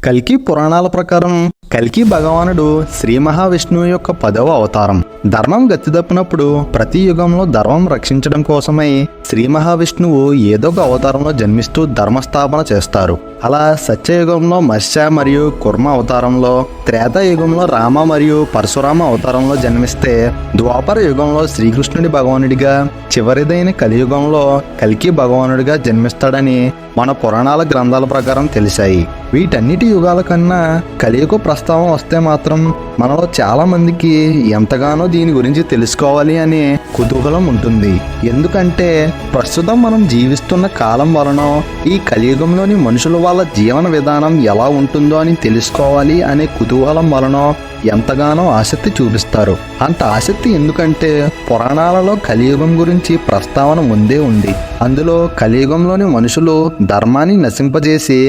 కల్కి పురాణాల ప్రకారం కల్కి భగవానుడు శ్రీ మహావిష్ణువు యొక్క 10వ అవతారం. ధర్మం గతితప్పినప్పుడు ప్రతి యుగంలో ధర్మం రక్షించడం కోసమై శ్రీ మహావిష్ణువు ఏదో ఒక అవతారంలో జన్మిస్తూ ధర్మస్థాపన చేస్తారు. అలా సత్యయుగంలో మత్స్య మరియు కుర్మ అవతారంలో, త్రేతాయుగంలో రామ మరియు పరశురామ అవతారంలో జన్మిస్తే, ద్వాపర యుగంలో శ్రీకృష్ణుడి భగవానుడిగా, చివరిదైన కలియుగంలో కల్కి భగవానుడిగా జన్మిస్తాడని మన పురాణాల గ్రంథాల ప్రకారం తెలిసాయి. వీటన్నిటి యుగాల కన్నా కలియుగ ప్రస్తావన వస్తే మాత్రం మనలో చాలా మందికి ఎంతగానో దీని గురించి తెలుసుకోవాలి అనే కుతూహలం ఉంటుంది. ఎందుకంటే ప్రస్తుతం మనం జీవిస్తున్న కాలం వలన ఈ కలియుగంలోని మనుషుల వాళ్ళ జీవన విధానం ఎలా ఉంటుందో అని తెలుసుకోవాలి అనే కుతూహలం వలన ఎంతగానో ఆసక్తి చూపిస్తారు. అంత ఆసక్తి ఎందుకంటే పురాణాలలో కలియుగం గురించి ప్రస్తావన ముందే ఉంది. అందులో కలియుగంలోని మనుషులు ధర్మాన్ని నశింపజేసి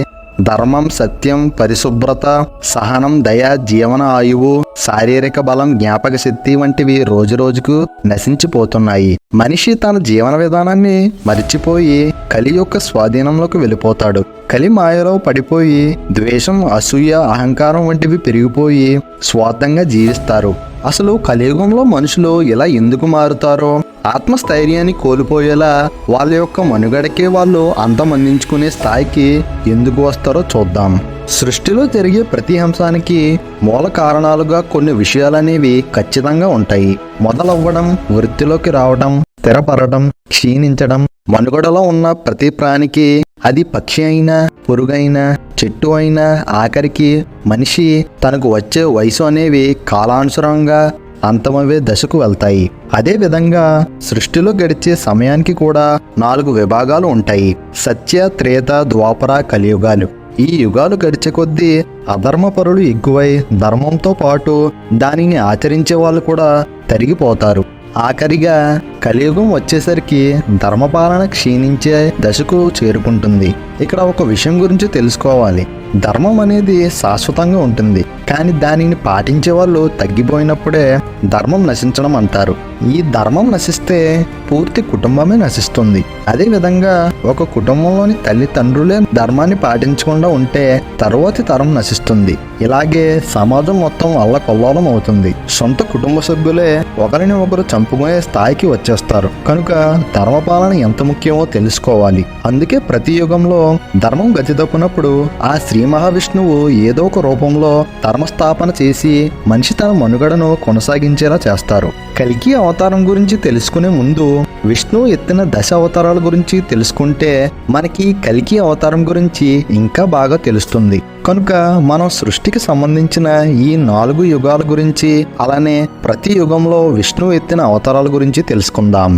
ధర్మం, సత్యం, పరిశుభ్రత, సహనం, దయ, జీవన ఆయువు, శారీరక బలం, జ్ఞాపక శక్తి వంటివి రోజురోజుకు నశించిపోతున్నాయి. మనిషి తన జీవన విధానాన్ని మరిచిపోయి కలి యొక్క స్వాధీనంలోకి వెళ్ళిపోతాడు. కలి మాయలో పడిపోయి ద్వేషం, అసూయ, అహంకారం వంటివి పెరిగిపోయి స్వార్థంగా జీవిస్తారు. అసలు కలియుగంలో మనుషులు ఇలా ఎందుకు మారుతారో, ఆత్మస్థైర్యాన్ని కోల్పోయేలా వాళ్ళ యొక్క మనుగడకే వాళ్ళు అంతమందించుకునే స్థాయికి ఎందుకు వస్తారో చూద్దాం. సృష్టిలో జరిగే ప్రతి అంశానికి మూల కారణాలుగా కొన్ని విషయాలనేవి ఖచ్చితంగా ఉంటాయి. మొదలవ్వడం, వృత్తిలోకి రావడం, స్థిరపడడం, క్షీణించడం. మనుగడలో ఉన్న ప్రతి ప్రాణికి, అది పక్షి అయినా, పురుగైనా, చెట్టు అయినా, ఆఖరికి మనిషి తనకు వచ్చే వయసు అనేవి కాలానుసరంగా అంతమవే దశకు వెళ్తాయి. అదే విధంగా సృష్టిలో గడిచే సమయానికి కూడా 4 విభాగాలు ఉంటాయి. సత్య, త్రేత, ద్వాపర, కలియుగాలు. ఈ యుగాలు గడిచే కొద్దీ అధర్మపరులు ఎక్కువై ధర్మంతో పాటు దానిని ఆచరించే వాళ్ళు కూడా తరిగిపోతారు. ఆఖరిగా కలియుగం వచ్చేసరికి ధర్మపాలన క్షీణించే దశకు చేరుకుంటుంది. ఇక్కడ ఒక విషయం గురించి తెలుసుకోవాలి. ధర్మం అనేది శాశ్వతంగా ఉంటుంది, కానీ దానిని పాటించే వాళ్ళు తగ్గిపోయినప్పుడే ధర్మం నశించడం అంటారు. ఈ ధర్మం నశిస్తే పూర్తి కుటుంబమే నశిస్తుంది. అదేవిధంగా ఒక కుటుంబంలోని తల్లిదండ్రులే ధర్మాన్ని పాటించకుండా ఉంటే తరువాతి తరం నశిస్తుంది. ఇలాగే సమాజం మొత్తం అల్లకల్లోలం అవుతుంది. సొంత కుటుంబ సభ్యులే ఒకరిని ఒకరు చంపుకునే స్థాయికి వచ్చేస్తారు. కనుక ధర్మపాలన ఎంత ముఖ్యమో తెలుసుకోవాలి. అందుకే ప్రతి యుగంలో ధర్మం గతి తప్పినప్పుడు ఆ శ్రీ మహావిష్ణువు ఏదో ఒక రూపంలో ధర్మస్థాపన చేసి మనిషి తన మనుగడను కొనసాగించేలా చేస్తారు. కల్కి అవతారం గురించి తెలుసుకునే ముందు విష్ణువు ఎత్తిన దశ అవతారాల గురించి తెలుసుకుంటే మనకి కల్కి అవతారం గురించి ఇంకా బాగా తెలుస్తుంది. కనుక మనం సృష్టికి సంబంధించిన ఈ 4 యుగాల గురించి, అలానే ప్రతి యుగంలో విష్ణువు ఎత్తిన అవతారాల గురించి తెలుసుకుందాం.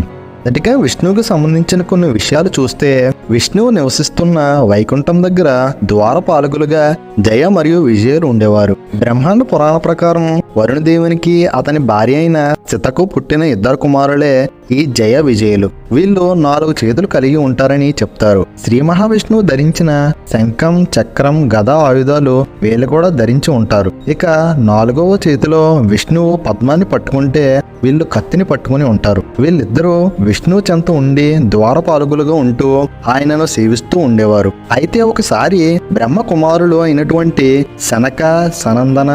మొదటిగా విష్ణువుకి సంబంధించిన కొన్ని విషయాలు చూస్తే, విష్ణువు నివసిస్తున్న వైకుంఠం దగ్గర ద్వారపాలకులుగా జయ మరియు విజయులు ఉండేవారు. బ్రహ్మాండ పురాణ ప్రకారం వరుణదేవునికి అతని భార్య అయిన సీతకు పుట్టిన 2 కుమారులే ఈ జయ విజయులు. వీళ్ళు 4 చేతులు కలిగి ఉంటారని చెప్తారు. శ్రీ మహావిష్ణువు ధరించిన శంఖం, చక్రం, గద ఆయుధాలు వీళ్ళు కూడా ధరించి ఉంటారు. ఇక 4వ చేతిలో విష్ణువు పద్మాన్ని పట్టుకుంటే వీళ్ళు కత్తిని పట్టుకుని ఉంటారు. వీళ్ళిద్దరూ విష్ణువు చెంత ఉండి ద్వారపాలకులుగా ఉంటూ ఆయనను సేవిస్తూ ఉండేవారు. అయితే ఒకసారి బ్రహ్మ కుమారులు అయినటువంటి శనక, సనందన,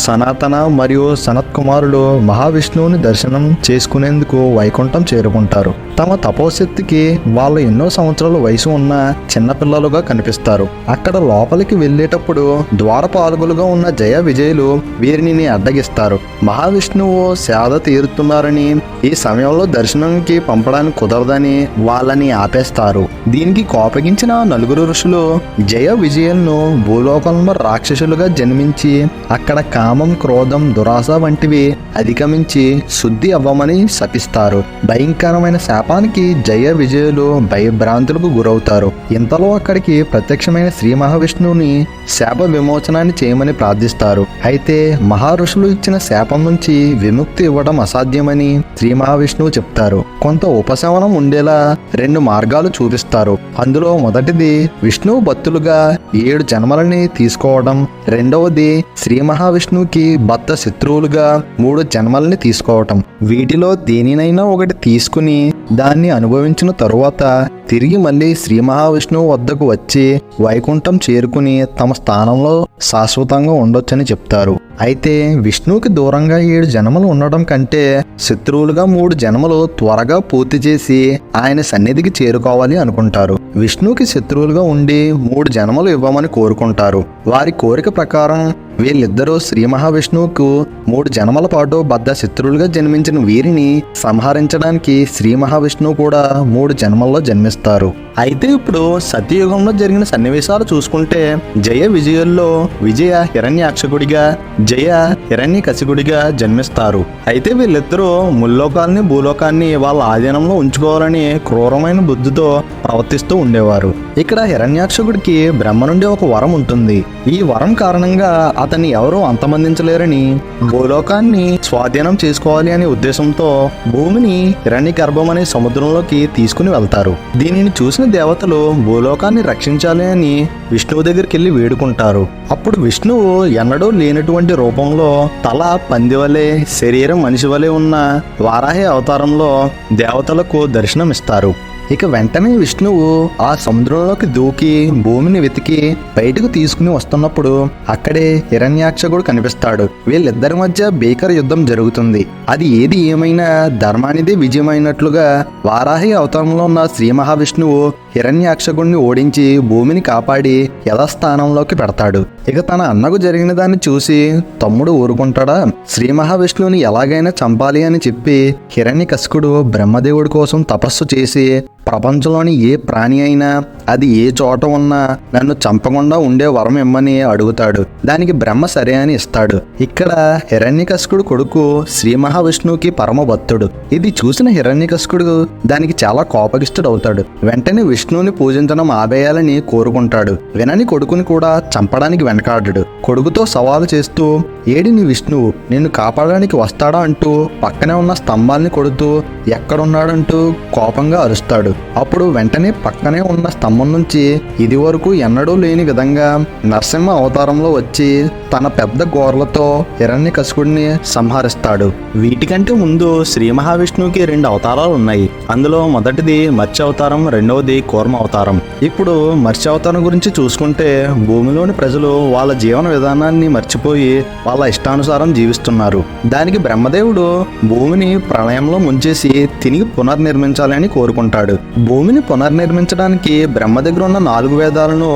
సనాతన మరియు సనత్ కుమారులు మహావిష్ణువుని దర్శనం చేసుకునేందుకు వైకుంఠం చేరుకుంటారు. తమ తపోశక్తికి వాళ్ళు ఎన్నో సంవత్సరాల వయసు ఉన్న చిన్నపిల్లలుగా కనిపిస్తారు. అక్కడ లోపలికి వెళ్ళేటప్పుడు ద్వారపాలకులుగా ఉన్న జయ విజయులు వీరిని అడ్డగిస్తారు. మహావిష్ణువు సేద తీరుతున్నారని, ఈ సమయంలో దర్శనంకి పంపడానికి కుదరదని వాళ్ళని ఆపేస్తారు. దీనికి కోపగించిన 4 ఋషులు జయ విజయులను భూలోకంలో రాక్షసులుగా జన్మించి అక్కడ కామం, క్రోధం, దురాశ వంటివి అధిగమించి శుద్ధి అవ్వమని శపిస్తారు. భయంకరమైన శాపానికి జయ విజయులు భయభ్రాంతులకు గురవుతారు. ఇంతలో అక్కడికి ప్రత్యక్షమైన శ్రీ మహావిష్ణువుని శాప విమోచనాన్ని చేయమని ప్రార్థిస్తారు. అయితే మహారుషులు ఇచ్చిన శాపం నుంచి విముక్తి ఇవ్వడం అసాధ్యమని శ్రీ మహావిష్ణువు చెప్తారు. కొంత ఉపశమనం ఉండేలా 2 మార్గాలు చూపిస్తారు. అందులో మొదటిది విష్ణువు భక్తులుగా 7 జన్మలని తీసుకోవడం, రెండవది శ్రీ మహావిష్ణువుకి భక్త శత్రువులుగా 3 జన్మలని తీసుకోవటం. వీటిలో దేనినైనా ఒకటి తీసుకుని దాన్ని అనుభవించిన తరువాత తిరిగి మళ్ళీ శ్రీ మహావిష్ణువు వద్దకు వచ్చి వైకుంఠం చేరుకుని తమ స్థానంలో శాశ్వతంగా ఉండొచ్చని చెప్తారు. అయితే విష్ణువుకి దూరంగా 7 జన్మలు ఉండడం కంటే శత్రువులుగా 3 జన్మలు త్వరగా పూర్తి చేసి ఆయన సన్నిధికి చేరుకోవాలి అనుకుంటారు. విష్ణువుకి శత్రువులుగా ఉండి 3 జన్మలు ఇవ్వమని కోరుకుంటారు. వారి కోరిక ప్రకారం వీళ్ళిద్దరూ శ్రీ మహావిష్ణువుకు 3 జన్మల పాటు బద్ధ శత్రువులుగా జన్మించిన వీరిని సంహరించడానికి శ్రీ మహావిష్ణువు కూడా 3 జన్మల్లో జన్మిస్తారు. అయితే ఇప్పుడు సత్యయుగంలో జరిగిన సన్నివేశాలు చూసుకుంటే జయ విజయుల్లో విజయ హిరణ్యాక్షకుడిగా, జయ హిరణ్యకశికుడిగా జన్మిస్తారు. అయితే వీళ్ళిద్దరూ ముల్లోకాన్ని భూలోకాన్ని వాళ్ళ ఆధీనంలో ఉంచుకోవాలని క్రూరమైన బుద్ధితో ప్రవర్తిస్తూ ఉండేవారు. ఇక్కడ హిరణ్యాక్షకుడికి బ్రహ్మ నుండి ఒక వరం ఉంటుంది. ఈ వరం కారణంగా అతన్ని ఎవరూ అంతమందించలేరని, భూలోకాన్ని స్వాధీనం చేసుకోవాలి అనే ఉద్దేశంతో భూమిని హిరణ్య గర్భం అనే సముద్రంలోకి తీసుకుని వెళ్తారు. దీనిని చూసిన దేవతలు భూలోకాన్ని రక్షించాలి అని విష్ణువు దగ్గరికి వెళ్ళి వేడుకుంటారు. అప్పుడు విష్ణువు ఎన్నడూ లేనటువంటి రూపంలో తల పంది వలె, శరీరం మనిషి వలె ఉన్న వారాహి అవతారంలో దేవతలకు దర్శనమిస్తారు. ఇక వెంటనే విష్ణువు ఆ సముద్రంలోకి దూకి భూమిని వెతికి బయటకు తీసుకుని వస్తున్నప్పుడు అక్కడే హిరణ్యాక్షకుడు కనిపిస్తాడు. వీళ్ళిద్దరి మధ్య భీకర యుద్ధం జరుగుతుంది. అది ఏది ఏమైనా ధర్మానిదే విజయమైనట్లుగా వారాహి అవతారంలో ఉన్న శ్రీ మహావిష్ణువు హిరణ్యాక్షకుడిని ఓడించి భూమిని కాపాడి యథాస్థానంలోకి పెడతాడు. ఇక తన అన్నకు జరిగిన దాన్ని చూసి తమ్ముడు ఊరుకుంటాడా? శ్రీ మహావిష్ణువుని ఎలాగైనా చంపాలి అని చెప్పి హిరణ్యకశికుడు బ్రహ్మదేవుడి కోసం తపస్సు చేసి ప్రపంచంలోని ఏ ప్రాణి అయినా అది ఏ చోట ఉన్నా నన్ను చంపకుండా ఉండే వరం ఇమ్మని అడుగుతాడు. దానికి బ్రహ్మ సరే అని ఇస్తాడు. ఇక్కడ హిరణ్యకశికుడు కొడుకు శ్రీ మహావిష్ణువుకి పరమ భక్తుడు. ఇది చూసిన హిరణ్యకశికుడు దానికి చాలా కోపగిష్టుడు అవుతాడు. వెంటనే విష్ణువుని పూజించడం ఆపేయాలని కోరుకుంటాడు. వినని కొడుకుని కూడా చంపడానికి వెనకాడాడు. కొడుకుతో సవాలు చేస్తూ ఏడి నీ విష్ణువు నిన్ను కాపాడడానికి వస్తాడా అంటూ పక్కనే ఉన్న స్తంభాల్ని కొడుతూ ఎక్కడున్నాడంటూ కోపంగా అరుస్తాడు. అప్పుడు వెంటనే పక్కనే ఉన్న స్తంభం నుంచి ఇది వరకు ఎన్నడూ లేని విధంగా నరసింహ అవతారంలో వచ్చి తన పెద్ద గోర్లతో హిరణ్యకశికుడిని సంహరిస్తాడు. వీటికంటే ముందు శ్రీ మహావిష్ణువుకి 2 అవతారాలు ఉన్నాయి. అందులో మొదటిది మత్స్య అవతారం, రెండవది కూర్మ అవతారం. ఇప్పుడు మత్స్య అవతారం గురించి చూసుకుంటే భూమిలోని ప్రజలు వాళ్ళ జీవన విధానాన్ని మర్చిపోయి వాళ్ళ ఇష్టానుసారం జీవిస్తున్నారు. దానికి బ్రహ్మదేవుడు భూమిని ప్రళయంలో ముంచేసి తిరిగి పునర్నిర్మించాలని కోరుకుంటాడు. భూమిని పునర్నిర్మించడానికి బ్రహ్మ దగ్గర ఉన్న 4 వేదాలను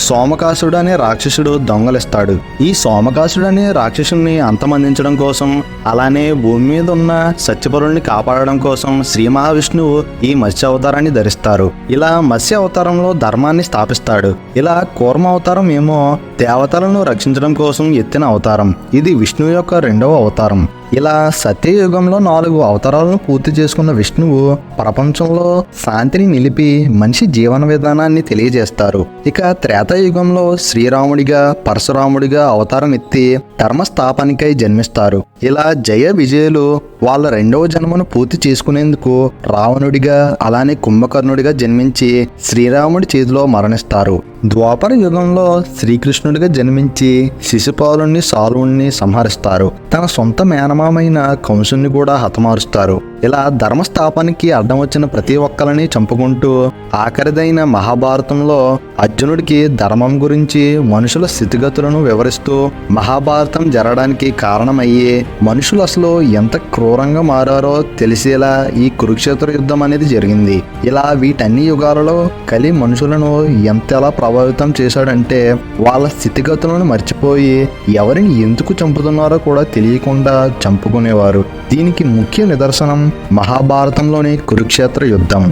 సోమకాసుడు అనే రాక్షసుడు దొంగలిస్తాడు. ఈ సోమకాసుడు అనే రాక్షసుని అంతమందించడం కోసం, అలానే భూమి మీద ఉన్న సత్యపరుల్ని కాపాడడం కోసం శ్రీ మహావిష్ణువు ఈ మత్స్య అవతారాన్ని ధరిస్తారు. ఇలా మత్స్య అవతారంలో ధర్మాన్ని స్థాపిస్తాడు. ఇలా కూర్మ అవతారం ఏమో దేవతలను రక్షించడం కోసం ఎత్తిన అవతారం. ఇది విష్ణువు యొక్క 2వ అవతారం. ఇలా సత్యయుగంలో 4 అవతారాలను పూర్తి చేసుకున్న విష్ణువు ప్రపంచంలో శాంతిని నిలిపి మనిషి జీవన విధానాన్ని తెలియజేస్తారు. ఇక త్రేతాయుగంలో శ్రీరాముడిగా, పరశురాముడిగా అవతారం ఎత్తి ధర్మస్థాపనకై జన్మిస్తారు. ఇలా జయ విజయులు వాళ్ళ 2వ జన్మను పూర్తి చేసుకునేందుకు రావణుడిగా, అలానే కుంభకర్ణుడిగా జన్మించి శ్రీరాముడి చేతిలో మరణిస్తారు. ద్వాపర యుగంలో శ్రీకృష్ణుడిగా జన్మించి శిశుపాలుని, సాలువుని సంహరిస్తారు. తన సొంత మేనమామైన కంసుని కూడా హతమారుస్తారు. ఇలా ధర్మస్థాపనకి అడ్డం వచ్చిన ప్రతి ఒక్కరిని చంపుకుంటూ ఆఖరిదైన మహాభారతంలో అర్జునుడికి ధర్మం గురించి, మనుషుల స్థితిగతులను వివరిస్తూ మహాభారతం జరగడానికి కారణమయ్యే మనుషులు అసలు ఎంత క్రూరంగా మారారో తెలిసేలా ఈ కురుక్షేత్ర యుద్ధం అనేది జరిగింది. ఇలా వీటన్ని యుగాలలో కలి మనుషులను ఎంతలా ప్రభావితం చేశాడంటే వాళ్ళ స్థితిగతులను మర్చిపోయి ఎవరిని ఎందుకు చంపుతున్నారో కూడా తెలియకుండా చంపుకునేవారు. దీనికి ముఖ్య నిదర్శనం మహాభారతంలోని కురుక్షేత్ర యుద్ధం.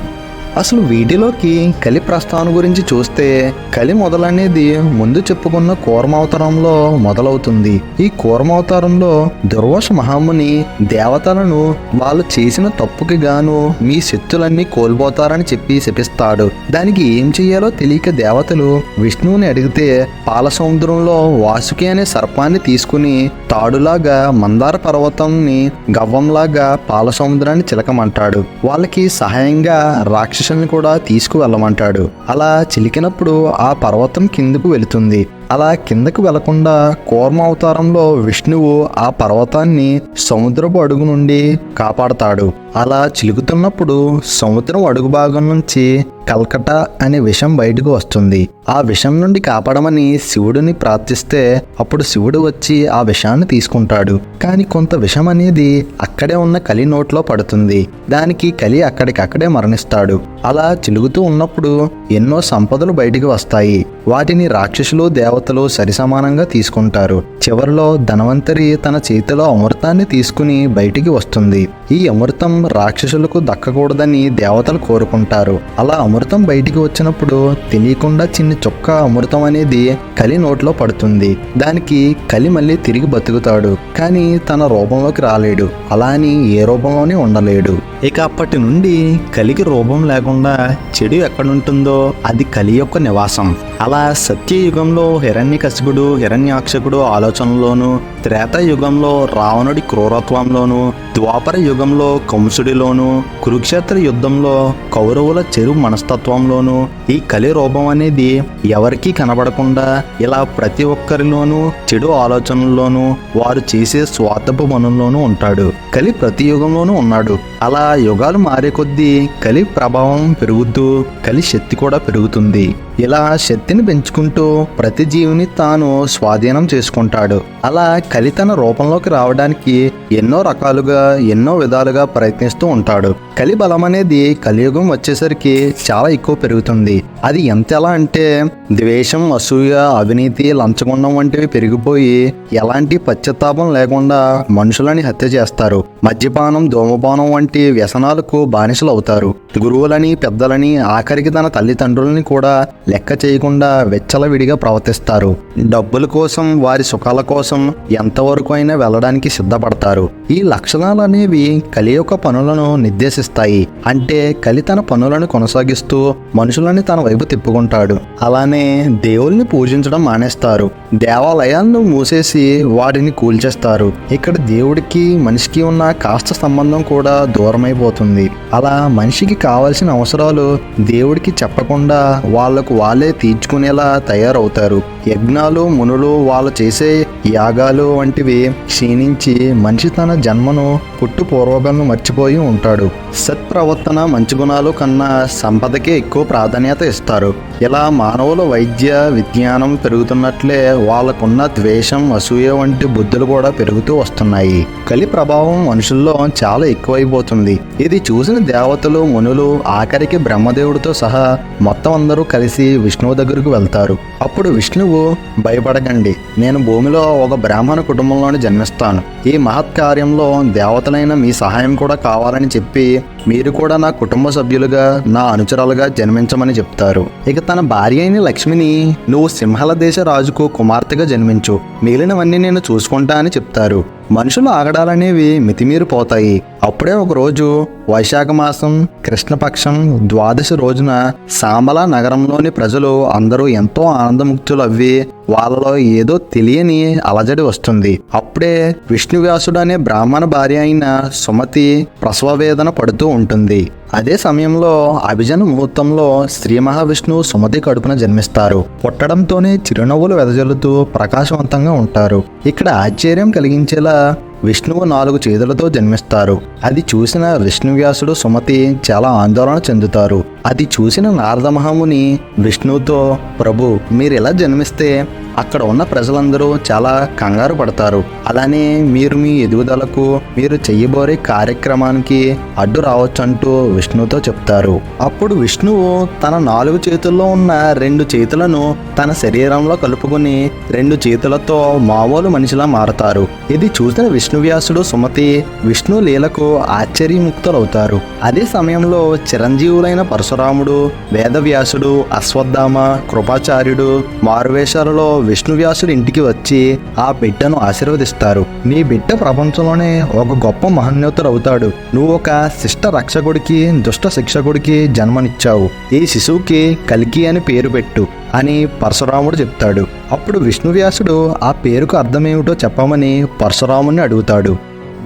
అసలు వీటిలోకి కలి ప్రస్థానం గురించి చూస్తే కలి మొదలనేది ముందు చెప్పుకున్న కూర్మావతారంలో మొదలవుతుంది. ఈ కూర్మావతారంలో దుర్వాస మహాముని దేవతలను వాళ్ళు చేసిన తప్పుకి గాను మీ శక్తులన్నీ కోల్పోతారని చెప్పి శపిస్తాడు. దానికి ఏం చెయ్యాలో తెలియక దేవతలు విష్ణువుని అడిగితే పాల సముద్రంలో వాసుకి అనే సర్పాన్ని తీసుకుని తాడులాగా మందార పర్వతాన్ని గవ్వంలాగా పాల సముద్రాన్ని చిలకమంటాడు. వాళ్ళకి సహాయంగా రాక్షసుల్ని కూడా తీసుకువెళ్ళమంటాడు. అలా చిలికినప్పుడు ఆ పర్వతం కిందకు వెళుతుంది. అలా కిందకు వెళ్లకుండా కూర్మ అవతారంలో విష్ణువు ఆ పర్వతాన్ని సముద్రపు అడుగు నుండి కాపాడతాడు. అలా చిలుకుతున్నప్పుడు సముద్రం అడుగు భాగం నుంచి కల్కటా అనే విషం బయటకు వస్తుంది. ఆ విషం నుండి కాపాడమని శివుడిని ప్రార్థిస్తే అప్పుడు శివుడు వచ్చి ఆ విషాన్ని తీసుకుంటాడు. కానీ కొంత విషం అనేది అక్కడే ఉన్న కలి నోట్లో పడుతుంది. దానికి కలి అక్కడికక్కడే మరణిస్తాడు. అలా చిలుగుతూ ఉన్నప్పుడు ఎన్నో సంపదలు బయటికి వస్తాయి. వాటిని రాక్షసులు దేవతలు సరిసమానంగా తీసుకుంటారు. చివరిలో ధనవంతరి తన చేతిలో అమృతాన్ని తీసుకుని బయటికి వస్తుంది. ఈ అమృతం రాక్షసులకు దక్కకూడదని దేవతలు కోరుకుంటారు. అలా అమృతం బయటికి వచ్చినప్పుడు తెలియకుండా చిన్న చుక్క అమృతం అనేది కలి నోట్లో పడుతుంది. దానికి కలి మళ్ళీ తిరిగి బతుకుతాడు. కానీ తన రూపంలోకి రాలేడు. అలా అని ఏ రూపంలోనే ఉండలేడు. ఇక అప్పటి నుండి కలికి రూపం లేకుండా చెడు ఎక్కడుంటుందో అది కలి యొక్క నివాసం. అలా సత్యయుగంలో హిరణ్యకశిపుడు హిరణ్యాక్షకుడు ఆలోచనలోను, త్రేతాయుగంలో రావణుడి క్రూరత్వంలోను, ద్వాపర యుగంలో కంసుడిలోను, కురుక్షేత్ర యుద్ధంలో కౌరవుల చెరు మనస్తత్వంలోను ఈ కలి రూపం అనేది ఎవరికీ కనబడకుండా ఇలా ప్రతి ఒక్కరిలోనూ చెడు ఆలోచనల్లోనూ వారు చేసే స్వార్థపు పనుల్లోనూ ఉంటాడు. కలి ప్రతి యుగంలోనూ ఉన్నాడు. అలా యుగాలు మారే కొద్దీ కలి ప్రభావం పెరుగుతూ కలి శక్తి కూడా పెరుగుతుంది. ఇలా శక్తిని పెంచుకుంటూ ప్రతి జీవిని తాను స్వాధీనం చేసుకుంటాడు. అలా కలి తన రూపంలోకి రావడానికి ఎన్నో రకాలుగా ఎన్నో విధాలుగా ప్రయత్నిస్తూ ఉంటాడు. కలి బలం అనేది కలియుగం వచ్చేసరికి చాలా ఎక్కువ పెరుగుతుంది. అది ఎంతలా అంటే ద్వేషం, అసూయ, అవినీతి, లంచగొండం వంటివి పెరిగిపోయి ఎలాంటి పశ్చాత్తాపం లేకుండా మనుషులని హత్య చేస్తారు. మద్యపానం, ధూమపానం వంటి వ్యసనాలకు బానిసలు అవుతారు. గురువులని, పెద్దలని, ఆఖరికి తన తల్లిదండ్రులని కూడా లెక్క చేయకుండా వెచ్చలవిడిగా ప్రవర్తిస్తారు. డబ్బుల కోసం, వారి సుఖాల కోసం ఎంతవరకు అయినా వెళ్ళడానికి సిద్ధపడతారు. ఈ లక్షణాలు అనేవి కలి యొక్క పనులను నిర్దేశిస్తాయి. అంటే కలి తన పనులను కొనసాగిస్తూ మనుషులని తన వైపు తిప్పుకుంటాడు. అలానే దేవుల్ని పూజించడం మానేస్తారు. దేవాలయాలను మూసేసి వాటిని కూల్చేస్తారు. ఇక్కడ దేవుడికి మనిషికి ఉన్న కాస్త సంబంధం కూడా దూరమైపోతుంది. అలా మనిషికి కావాల్సిన అవసరాలు దేవుడికి చెప్పకుండా వాళ్లకు వాళ్ళే తీర్చుకునేలా తయారవుతారు. యజ్ఞాలు, మునులు వాళ్ళు చేసే యాగాలు వంటివి క్షీణించి మనిషి తన జన్మను పుట్టు పూర్వకలను మర్చిపోయి ఉంటాడు. సత్ప్రవర్తన, మంచి గుణాలు కన్నా సంపదకే ఎక్కువ ప్రాధాన్యత ఇస్తారు. ఇలా మానవుల వైద్య విజ్ఞానం పెరుగుతున్నట్లే వాళ్ళకున్న ద్వేషం, అసూయ వంటి బుద్ధులు కూడా పెరుగుతూ వస్తున్నాయి. కలి ప్రభావం మనుషుల్లో చాలా ఎక్కువైపోతుంది. ఇది చూసిన దేవతలు, మునులు, ఆఖరికి బ్రహ్మదేవుడితో సహా మొత్తం అందరూ కలిసి విష్ణువు దగ్గరకు వెళ్తారు. అప్పుడు విష్ణువు, భయపడకండి, నేను భూమిలో ఒక బ్రాహ్మణ కుటుంబంలోని జన్మిస్తాను. ఈ మహత్ కార్యంలో దేవతలైన మీ సహాయం కూడా కావాలని చెప్పి మీరు కూడా నా కుటుంబ సభ్యులుగా, నా అనుచరులుగా జన్మించమని చెప్తారు. ఇక తన భార్య అయిన లక్ష్మిని, నువ్వు సింహల దేశ రాజుకు కుమార్తెగా జన్మించు, మిగిలినవన్నీ నేను చూసుకుంటా అని చెప్తారు. మనుషులు ఆగడాలనేవి మితిమీరిపోతాయి. అప్పుడే ఒక రోజు వైశాఖ మాసం కృష్ణపక్షం ద్వాదశి రోజున సాంబల నగరంలోని ప్రజలు అందరూ ఎంతో ఆనందముక్తులు అవ్వి వాళ్ళలో ఏదో తెలియని అలజడి వస్తుంది. అప్పుడే విష్ణువ్యాసుడు అనే బ్రాహ్మణ భార్య అయిన సుమతి ప్రసవ వేదన పడుతూ ఉంటుంది. అదే సమయంలో అభిజన ముహూర్తంలో శ్రీ మహావిష్ణువు సుమతి కడుపున జన్మిస్తారు. పుట్టడంతోనే చిరునవ్వులు వెదజల్లుతూ ప్రకాశవంతంగా ఉంటారు. ఇక్కడ ఆశ్చర్యం కలిగించేలా విష్ణువు 4 చేతులతో జన్మిస్తారు. అది చూసిన విష్ణువ్యాసుడు, సుమతి చాలా ఆందోళన చెందుతారు. అది చూసిన నారద మహాముని విష్ణువుతో, ప్రభు, మీరు ఇలా జన్మిస్తే అక్కడ ఉన్న ప్రజలందరూ చాలా కంగారు పడతారు. అలానే మీరు మీ ఎదుగుదలకు, మీరు చెయ్యబోరే కార్యక్రమానికి అడ్డు రావచ్చంటూ విష్ణువుతో చెప్తారు. అప్పుడు విష్ణువు తన 4 చేతుల్లో ఉన్న 2 చేతులను తన శరీరంలో కలుపుకుని 2 చేతులతో మామూలు మనిషిలా మారతారు. ఇది చూసిన విష్ణువ్యాసుడు, సుమతి విష్ణు లీలకు ఆశ్చర్యముక్తులవుతారు. అదే సమయంలో చిరంజీవులైన పరశురాముడు, వేదవ్యాసుడు, అశ్వత్థామ, కృపాచార్యుడు మారువేషాలలో విష్ణువ్యాసుడు ఇంటికి వచ్చి ఆ బిడ్డను ఆశీర్వదిస్తారు. నీ బిడ్డ ప్రపంచంలోనే ఒక గొప్ప మహోన్నతుడు అవుతాడు. నువ్వు ఒక శిష్ట రక్షకుడికి, దుష్ట శిక్షకుడికి జన్మనిచ్చావు. ఈ శిశువుకి కల్కి అని పేరు పెట్టు అని పరశురాముడు చెప్తాడు. అప్పుడు విష్ణువ్యాసుడు ఆ పేరుకు అర్థమేమిటో చెప్పమని పరశురాముని అడుగుతాడు.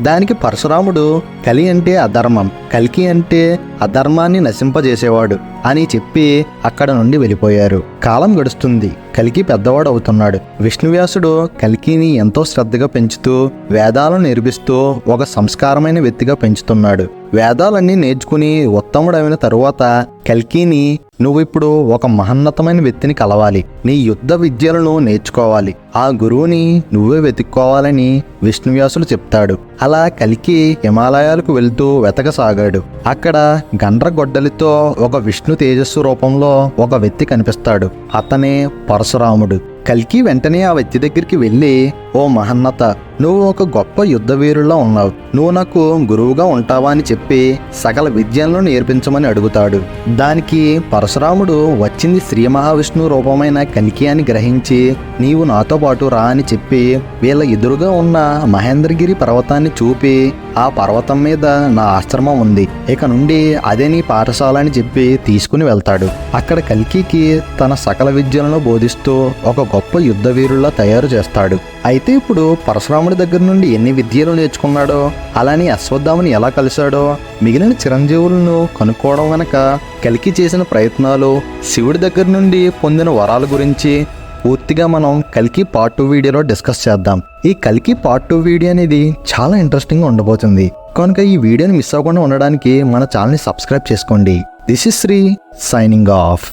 దానికి పరశురాముడు కలి అంటే అధర్మం, కల్కి అంటే అధర్మాన్ని నశింపజేసేవాడు అని చెప్పి అక్కడ నుండి వెళ్ళిపోయారు. కాలం గడుస్తుంది, కల్కి పెద్దవాడు అవుతున్నాడు. విష్ణువ్యాసుడు కల్కిని ఎంతో శ్రద్ధగా పెంచుతూ వేదాలను నేర్పిస్తూ ఒక సంస్కారమైన వ్యక్తిగా పెంచుతున్నాడు. వేదాలన్నీ నేర్చుకుని ఉత్తముడైన తరువాత కల్కిని నువ్వు ఇప్పుడు ఒక మహోన్నతమైన వ్యక్తిని కలవాలి, నీ యుద్ధ విద్యలను నేర్చుకోవాలి, ఆ గురువుని నువ్వే వెతుక్కోవాలని విష్ణువ్యాసుడు చెప్తాడు. అలా కల్కి హిమాలయాలకు వెళ్తూ వెతకసాగాడు. అక్కడ గండ్రగొడ్డలితో ఒక విష్ణు తేజస్సు రూపంలో ఒక వ్యక్తి కనిపిస్తాడు. అతనే పరశురాముడు. కల్కి వెంటనే ఆ వ్యక్తి దగ్గరికి వెళ్ళి, ఓ మహన్నత, నువ్వు ఒక గొప్ప యుద్ధ వీరుల్లో ఉన్నావు, నువ్వు నాకు గురువుగా ఉంటావా అని చెప్పి సకల విద్యలను నేర్పించమని అడుగుతాడు. దానికి పరశురాముడు వచ్చింది శ్రీ మహావిష్ణువు రూపమైన కల్కి అని గ్రహించి, నీవు నాతో పాటు రా అని చెప్పి వీళ్ళ ఎదురుగా ఉన్న మహేంద్రగిరి పర్వతాన్ని చూపి, ఆ పర్వతం మీద నా ఆశ్రమం ఉంది, ఇక నుండి అదే నీ పాఠశాల అని చెప్పి తీసుకుని వెళ్తాడు. అక్కడ కల్కికి తన సకల విద్యలను బోధిస్తూ ఒక గొప్ప యుద్ధ వీరుల్లా తయారు చేస్తాడు. అయితే ఇప్పుడు పరశురాముడి దగ్గర నుండి ఎన్ని విద్యలు నేర్చుకున్నాడో, అలానే అశ్వత్థామని ఎలా కలిశాడో, మిగిలిన చిరంజీవులను కనుక్కోవడం వెనక కల్కి చేసిన ప్రయత్నాలు, శివుడి దగ్గర నుండి పొందిన వరాల గురించి పూర్తిగా మనం కల్కి పార్ట్ 2 వీడియోలో డిస్కస్ చేద్దాం. ఈ కల్కి పార్ట్ 2 వీడియో అనేది చాలా ఇంట్రెస్టింగ్గా ఉండబోతుంది కనుక ఈ వీడియోని మిస్ అవ్వకుండా ఉండడానికి మన ఛానల్ని సబ్స్క్రైబ్ చేసుకోండి. This is Shri signing of.